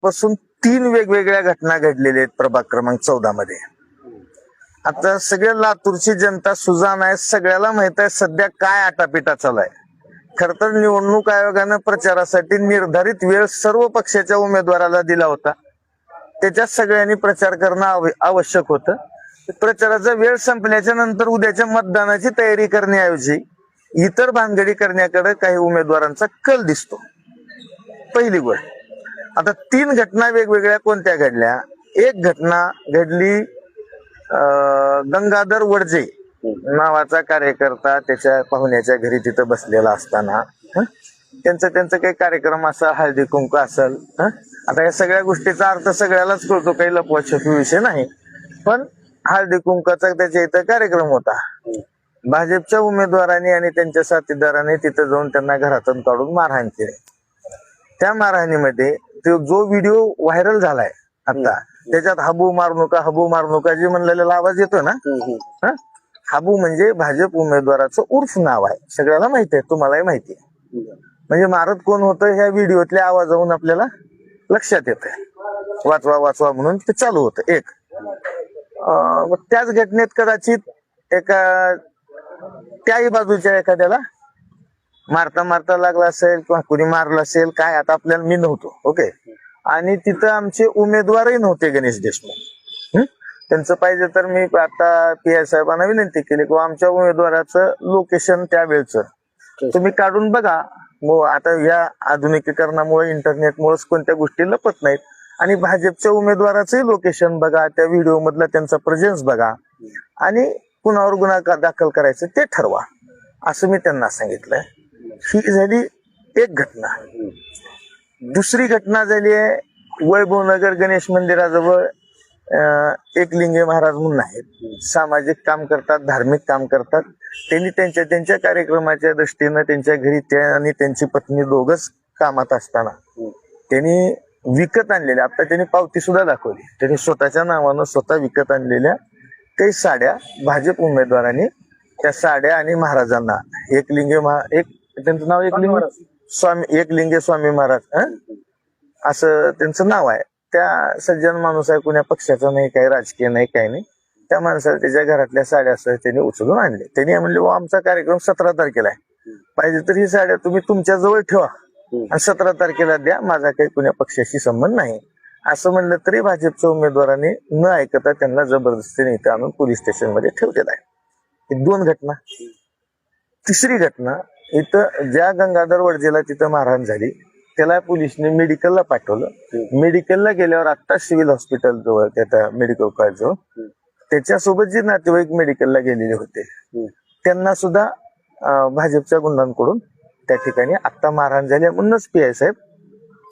आजपासून 3 वेगवेगळ्या घटना घडलेल्या आहेत प्रभाग क्रमांक 14 मध्ये. आता सगळ्या लातूरची जनता सुजाण आहे, सगळ्याला माहित आहे सध्या काय आटापिटा चालू आहे. खर तर निवडणूक आयोगानं प्रचारासाठी निर्धारित वेळ सर्व पक्षाच्या उमेदवाराला दिला होता. त्याच्यात सगळ्यांनी प्रचार करणं आवश्यक होतं. प्रचाराचा वेळ संपल्याच्या नंतर उद्याच्या मतदानाची तयारी करण्याऐवजी इतर भानगडी करण्याकडे काही उमेदवारांचा कल दिसतो. पहिली गोष्ट, आता 3 घटना वेगवेगळ्या कोणत्या घडल्या. एक घटना घडली गंगाधर वडजे नावाचा कार्यकर्ता त्याच्या पाहुण्याच्या घरी तिथं बसलेला असताना त्यांचा काही कार्यक्रम असा हळदी कुंकू असेल. आता या सगळ्या गोष्टीचा अर्थ सगळ्यालाच कळतो, काही लपवाछपवी विषय नाही. पण हळदी कुंकाचा त्याच्या इथं कार्यक्रम होता. भाजपच्या उमेदवारांनी आणि त्यांच्या साथीदारांनी तिथं जाऊन त्यांना घरातून काढून मारहाण केली. त्या मारहाणीमध्ये जो व्हिडिओ व्हायरल झालाय आता, त्याच्यात हाबू मारू नका जे म्हणलेला आवाज येतो ना, हाबू म्हणजे भाजप उमेदवाराचं उर्फ नाव आहे. सगळ्याला माहिती आहे, तुम्हालाही माहिती आहे. म्हणजे मारत कोण होतं ह्या व्हिडिओतल्या आवाजावरून आपल्याला लक्षात येत आहे. वाचवा म्हणून ते चालू होतं. एक त्याच घटनेत कदाचित त्याही बाजूच्या एखाद्याला मारता लागला असेल किंवा कुणी मारलं असेल, काय आता आपल्याला मी नव्हतो. ओके. आणि तिथं आमचे उमेदवारही नव्हते गणेश देशमुख. त्यांचं पाहिजे तर मी आता PI साहेबांना विनंती केली किंवा आमच्या उमेदवाराचं लोकेशन त्यावेळेचं तुम्ही काढून बघा. आता या आधुनिकीकरणामुळे इंटरनेटमुळे कोणत्या गोष्टी लपत नाहीत. आणि भाजपच्या उमेदवाराचंही लोकेशन बघा, त्या व्हिडिओ मधला त्यांचा प्रेझेन्स बघा आणि कुणावर गुन्हा दाखल करायचं ते ठरवा, असं मी त्यांना सांगितलंय. ही झाली एक घटना. दुसरी घटना झाली आहे वैभवनगर गणेश मंदिराजवळ एकलिंगे महाराज म्हणून आहेत. सामाजिक काम करतात, धार्मिक काम करतात. त्यांनी त्यांच्या कार्यक्रमाच्या दृष्टीनं त्यांच्या घरी त्या आणि त्यांची पत्नी दोघच कामात असताना त्यांनी विकत आणलेल्या, आता त्यांनी पावती सुद्धा दाखवली, त्यांनी स्वतःच्या नावानं स्वतः विकत आणलेल्या काही साड्या भाजप उमेदवारांनी त्या साड्या आणि महाराजांना त्यांचं नाव एकलिंगे स्वामी महाराज असं त्यांचं नाव आहे. त्या सज्जन माणूस आहे, कुण्या पक्षाचा नाही, काही राजकीय नाही, काही नाही. त्या माणसाला त्याच्या घरातल्या साड्या असं त्यांनी उचलून आणले. त्यांनी म्हणले आमचा कार्यक्रम 17 तारखेला आहे, पाहिजे तर ही साड्या तुम्ही तुमच्या जवळ ठेवा आणि 17 तारखेला द्या, माझा काही कुण्या पक्षाशी संबंध नाही असं म्हणलं तरी भाजपच्या उमेदवारांनी न ऐकता त्यांना जबरदस्तीने इथं आणून पोलीस स्टेशन मध्ये ठेवलेला आहे. ही 2 घटना. तिसरी घटना, इथं ज्या गंगाधर वडजेला तिथं मारहाण झाली त्याला पोलिसने मेडिकलला पाठवलं. मेडिकलला गेल्यावर आता सिव्हिल हॉस्पिटल जवळ त्या मेडिकल कॉलेज जवळ त्याच्यासोबत जे नातेवाईक मेडिकलला गेलेले होते त्यांना सुद्धा भाजपच्या गुंडांकडून त्या ठिकाणी आता मारहाण झाली म्हणूनच PI साहेब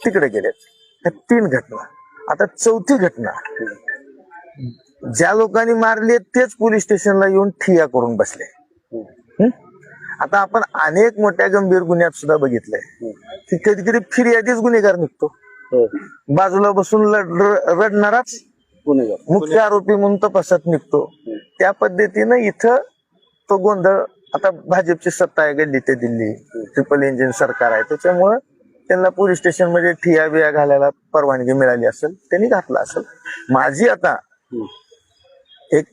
तिकडे गेले. ह्या 3 घटना. आता चौथी घटना, ज्या लोकांनी मारले तेच पोलीस स्टेशनला येऊन ठिय्या करून बसले. आता आपण अनेक मोठ्या गंभीर गुन्ह्यात सुद्धा बघितलंय की कधी फिर्यादीच गुन्हेगार निघतो, बाजूला बसून रडणाराच मुख्य आरोपी म्हणून तपासात निघतो. त्या पद्धतीनं इथं तो गोंधळ. आता भाजपची सत्ता आहे गल्ली ते दिल्ली, ट्रिपल इंजिन सरकार आहे, त्याच्यामुळं त्यांना पोलीस स्टेशन मध्ये ठिया बिया घालायला परवानगी मिळाली असेल, त्यांनी घातला असेल. माझी आता एक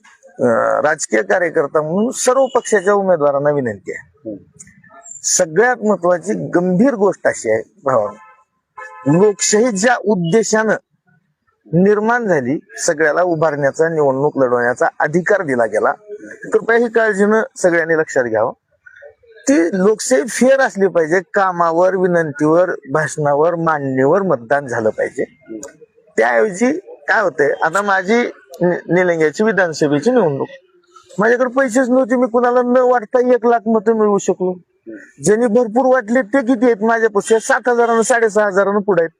राजकीय कार्यकर्ता म्हणून सर्व पक्षाच्या उमेदवारांना विनंती आहे. सगळ्यात महत्वाची गंभीर गोष्ट अशी आहे भावांनो, लोकशाही ज्या उद्देशानं निर्माण झाली, सगळ्याला उभारण्याचा, निवडणूक लढवण्याचा अधिकार दिला गेला, कृपया ही काळजीनं सगळ्यांनी लक्षात घ्यावं. ती लोकशाही फेअर असली पाहिजे. कामावर, विनंतीवर, भाषणावर, मांडणीवर मतदान झालं पाहिजे. त्याऐवजी काय होतंय, आता माझी निलंग्याची विधानसभेची निवडणूक, माझ्याकडे पैसेच नव्हते, मी कुणाला न वाटता 1 लाख मतं मिळवू शकलो. ज्यांनी भरपूर वाटले ते किती आहेत, माझ्यापेक्षा 7,000 6,500 पुढे आहेत.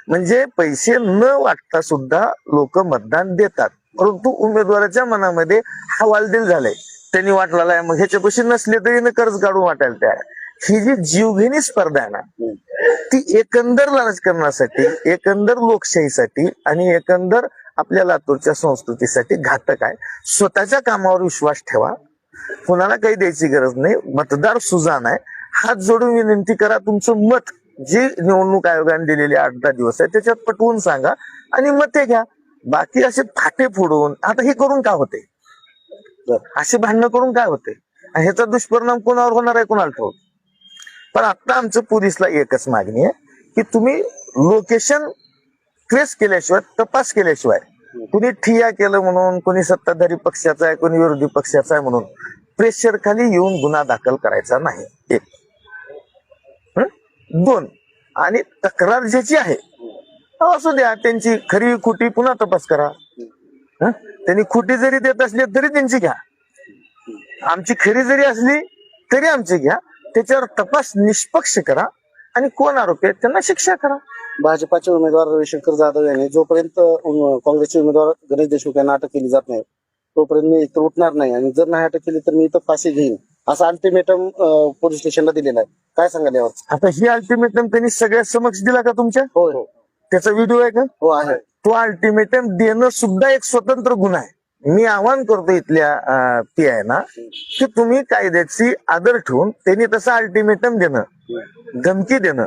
म्हणजे पैसे न वाटता सुद्धा लोक मतदान देतात, परंतु उमेदवाराच्या मनामध्ये हवालदिल झालंय, त्यांनी वाटलेला आहे, मग ह्याच्यापाशी नसले तरी कर्ज काढून वाटायला तयार. ही जी जीवघेणी स्पर्धा आहे ना, ती एकंदर राजकारणासाठी, एकंदर लोकशाहीसाठी आणि एकंदर आपल्या लातूरच्या संस्कृतीसाठी घातक आहे. स्वतःच्या कामावर विश्वास ठेवा, कुणाला काही द्यायची गरज नाही. मतदार सुजाण आहे, हात जोडून विनंती करा, तुमचं मत जी निवडणूक आयोगाने दिलेली 8-10 दिवस आहे त्याच्यात पटवून सांगा आणि मते घ्या. बाकी असे फाटे फोडून आता हे करून काय होते, असे भांडणं करून काय होते, ह्याचा दुष्परिणाम कोणावर होणार आहे कोणाला ठाऊक. पण आता आमचं पोलिसला एकच मागणी आहे की तुम्ही लोकेशन ट्रेस केल्याशिवाय, तपास केल्याशिवाय, कुणी ठिया केलं म्हणून, कुणी सत्ताधारी पक्षाचा आहे, कुणी विरोधी पक्षाचा आहे म्हणून प्रेशर खाली येऊन गुन्हा दाखल करायचा नाही. एक. 2, आणि तक्रार ज्याची आहे असू द्या, त्यांची खरी खोटी पुन्हा तपास करा. त्यांनी खोटी जरी देत असली तरी त्यांची घ्या, आमची खरी जरी असली तरी आमची घ्या. त्याच्यावर तपास निष्पक्ष करा आणि कोण आरोपी आहेत त्यांना शिक्षा करा. भाजपाचे उमेदवार रविशंकर जाधव यांनी जोपर्यंत काँग्रेसचे उमेदवार गणेश देशमुख यांना अटक केली जात नाही तोपर्यंत मी इथं उठणार नाही, आणि जर नाही अटक केली तर मी इथं फाशी घेईन, असं अल्टिमेटम पोलीस स्टेशनला दिलेलं आहे. काय सांगाल यावर? आता ही अल्टिमेटम त्यांनी सगळ्या समक्ष दिला का तुमच्या? हो हो त्याचा व्हिडिओ आहे का? हो आहे. तो अल्टिमेटम देणं सुद्धा एक स्वतंत्र गुन्हा आहे. मी आवाहन करतो इथल्या PI ना की तुम्ही कायद्याची आदर ठेवून त्यांनी तसं अल्टिमेटम देणं, धमकी देणं,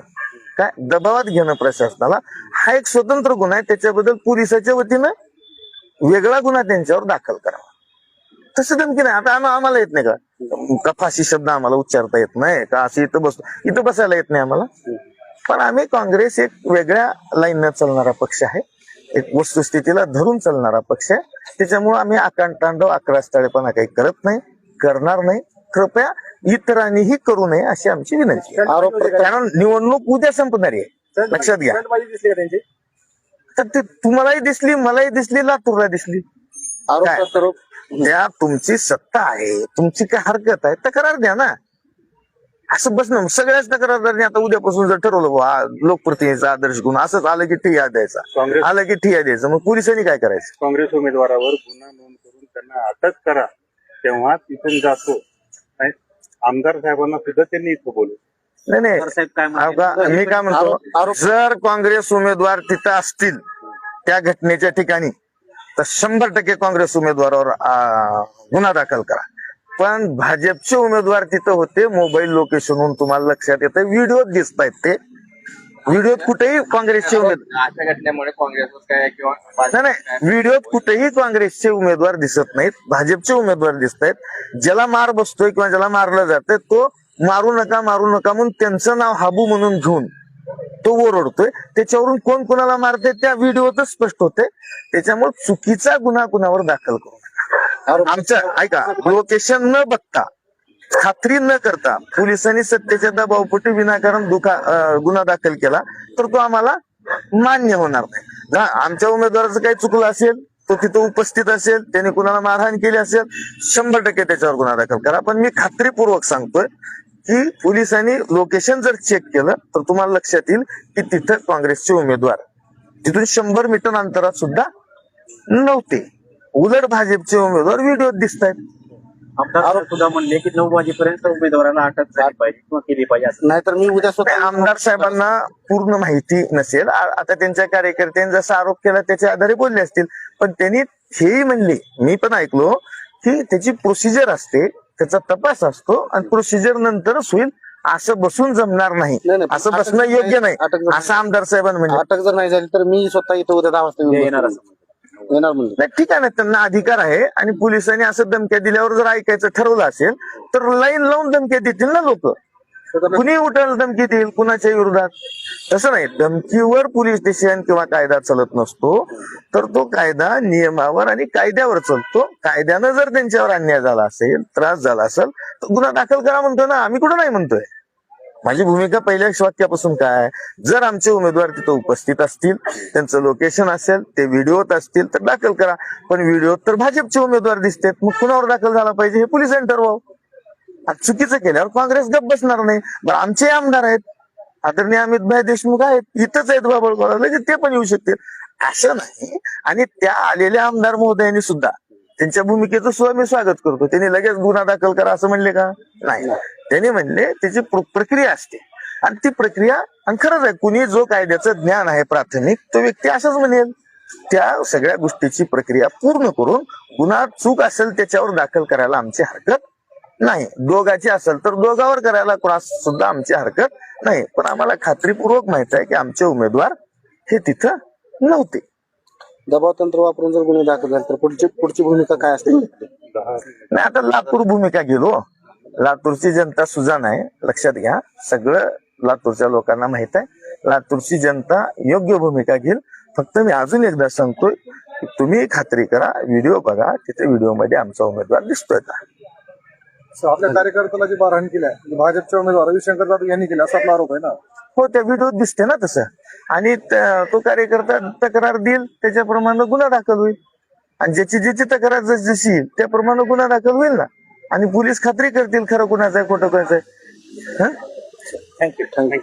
काय दबावात घेणं प्रशासनाला, हा एक स्वतंत्र गुन्हा आहे. त्याच्याबद्दल पोलिसाच्या वतीनं वेगळा गुन्हा त्यांच्यावर दाखल करावा. तसं धमकी नाही. आता आम्हाला येत नाही का फाशी शब्द आम्हाला उच्चारता येत नाही का, असं इथं बसायला येत नाही आम्हाला. पण आम्ही काँग्रेस एक वेगळ्या लाईननं चालणारा पक्ष आहे, एक वस्तुस्थितीला धरून चालणारा पक्ष आहे. त्याच्यामुळे आम्ही आकांतांडव, अकरास्थळेपणा काही करत नाही, करणार नाही. कृपया इतरांनीही करू नये अशी आमची विनंती आहे. आरोप, कारण निवडणूक उद्या संपणारी आहे, लक्षात घ्या. तर ते तुम्हालाही दिसली, मलाही दिसली, लातूरला दिसली. आरोप त्या तुमची सत्ता आहे, तुमची काय हरकत आहे, तक्रार द्या ना. असं बसणं सगळ्याच तक्रारदारांनी आता उद्यापासून जर ठरवलं बुवा लोकप्रतिनिधीचा आदर्श गुन्हा, असंच आलं की ठिया द्यायचा, आलं की ठिया द्यायचं, मग पोलिसांनी काय करायचं? काँग्रेस उमेदवारावर गुन्हा नोंद करून त्यांना अटक करा, तेव्हा तिथून जातो. आमदार साहेबांना सुद्धा त्यांनी इथं बोलू. नाही मी काय म्हणतो, जर काँग्रेस उमेदवार तिथं असतील त्या घटनेच्या ठिकाणी तर 100% काँग्रेस उमेदवारावर गुन्हा दाखल करा. पण भाजपचे उमेदवार तिथं होते, मोबाईल लोकेशनवरून तुम्हाला लक्षात येतं, व्हिडिओ दिसत आहेत. ते व्हिडिओत कुठेही काँग्रेसचे उमेदवार, अशा घटनेमुळे काँग्रेस काय किंवा नाही व्हिडिओत कुठेही काँग्रेसचे उमेदवार दिसत नाहीत, भाजपचे उमेदवार दिसत आहेत. ज्याला मार बसतोय किंवा ज्याला मारलं जातंय तो मारू नका म्हणून त्यांचं नाव हाबू म्हणून घेऊन तो ओरडतोय. त्याच्यावरून कोण कोणाला मारते त्या व्हिडिओतच स्पष्ट होते. त्याच्यामुळे चुकीचा गुन्हा कुणावर दाखल करू नका. आमचं ऐका, लोकेशन न बघता, खात्री न करता पोलिसांनी सत्तेच्या दबावपोटी विनाकारण गुन्हा दाखल केला तर तो आम्हाला मान्य होणार नाही. आमच्या उमेदवाराचं काही चुकलं असेल, तो तिथं उपस्थित असेल, त्याने कुणाला मारहाण केली असेल, 100% त्याच्यावर गुन्हा दाखल करा. पण मी खात्रीपूर्वक सांगतोय की पोलिसांनी लोकेशन जर चेक केलं तर तुम्हाला लक्षात येईल की तिथं काँग्रेसचे उमेदवार तिथून 100 मीटर अंतरात सुद्धा नव्हते. उलट भाजपचे उमेदवार व्हिडिओत दिसत आहेत. आमदार सुद्धा म्हणले की 9 वाजेपर्यंत उमेदवाराला अटक झाली पाहिजे किंवा केली पाहिजे. नाहीतर मी उद्या स्वतः आमदार साहेबांना पूर्ण माहिती नसेल. आता त्यांच्या कार्यकर्त्यांनी जसा आरोप केला त्याच्या आधारे बोलले असतील. पण त्यांनी हेही म्हणले, मी पण ऐकलो की त्याची प्रोसिजर असते, त्याचा तपास असतो आणि प्रोसिजर नंतरच होईल. असं बसून जमणार नाही, असं बसणं योग्य नाही असं आमदार साहेबांनी म्हणजे. अटक जर नाही झाली तर मी स्वतः इथं उद्या 10 वाजता येणार म्हणजे. नाही ठीक आहे ना, त्यांना अधिकार आहे. आणि पोलिसांनी असं धमक्या दिल्यावर जर ऐकायचं ठरवलं असेल तर लाईन लावून धमक्या देतील ना लोक. कुणी उठायला धमकी देईल कुणाच्या विरोधात? तसं नाही, धमकीवर पोलीस स्टेशन किंवा कायदा चालत नसतो, तर तो कायदा नियमावर आणि कायद्यावर चालतो. कायद्यानं जर त्यांच्यावर अन्याय झाला असेल, त्रास झाला असेल तर गुन्हा दाखल करा म्हणतो ना, आम्ही कुठं नाही म्हणतोय. माझी भूमिका पहिल्या वाक्यापासून काय, जर आमचे उमेदवार तिथं उपस्थित असतील, त्यांचं लोकेशन असेल, ते व्हिडिओत असतील तर दाखल करा. पण व्हिडिओत तर भाजपचे उमेदवार दिसतात, मग कुणावर दाखल झाला पाहिजे हे पोलिसांनी ठरवावं. चुकीचं केल्यावर काँग्रेस गप बसणार नाही. बरं, आमचे आमदार आहेत, आदरणीय अमितभाई देशमुख आहेत, इथंच आहेत बाबळगावला, ते पण येऊ शकतील असं नाही. आणि त्या आलेल्या आमदार महोदयांनी सुद्धा त्यांच्या भूमिकेचं सुद्धा मी स्वागत करतो. त्यांनी लगेच गुन्हा दाखल करा असं म्हणले का? नाही, त्यांनी म्हणले त्याची प्रक्रिया असते आणि ती प्रक्रिया, आणि खरंच आहे, कुणी जो कायद्याचं ज्ञान आहे प्राथमिक तो व्यक्ती असंच म्हणेल. त्या सगळ्या गोष्टीची प्रक्रिया पूर्ण करून गुन्हा चूक असेल त्याच्यावर दाखल करायला आमची हरकत नाही, दोघाची असेल तर दोघावर करायला क्रॉस सुद्धा आमची हरकत नाही, पण आम्हाला खात्रीपूर्वक माहित आहे की आमचे उमेदवार हे तिथं नव्हते. दबाव तंत्र वापरून जर गुन्हे दाखल झाले तर पुढची भूमिका काय असते? नाही, आता लातूर भूमिका गेलो. लातूरची जनता सुजाण आहे, लक्षात घ्या. सगळं लातूरच्या लोकांना माहित आहे. लातूरची जनता योग्य भूमिका घेईल. फक्त मी अजून एकदा सांगतोय, तुम्ही खात्री करा, व्हिडिओ बघा, तिथे व्हिडिओ मध्ये आमचा उमेदवार दिसतोय का. आपल्या कार्यकर्त्याला जी मारहाण केली भाजपचे उमेदवार रविशंकर जाधव यांनी केली असा आपला आरोप आहे ना. हो, त्या व्हिडिओत दिसते ना तसं. आणि तो कार्यकर्ता तक्रार देईल त्याच्याप्रमाणे गुन्हा दाखल होईल. आणि ज्याची तक्रार जशी येईल त्याप्रमाणे गुन्हा दाखल होईल ना. आणि पोलीस खात्री करतील खरं कुणाचं आहे खोटं कुणाचं आहे. थँक्यू.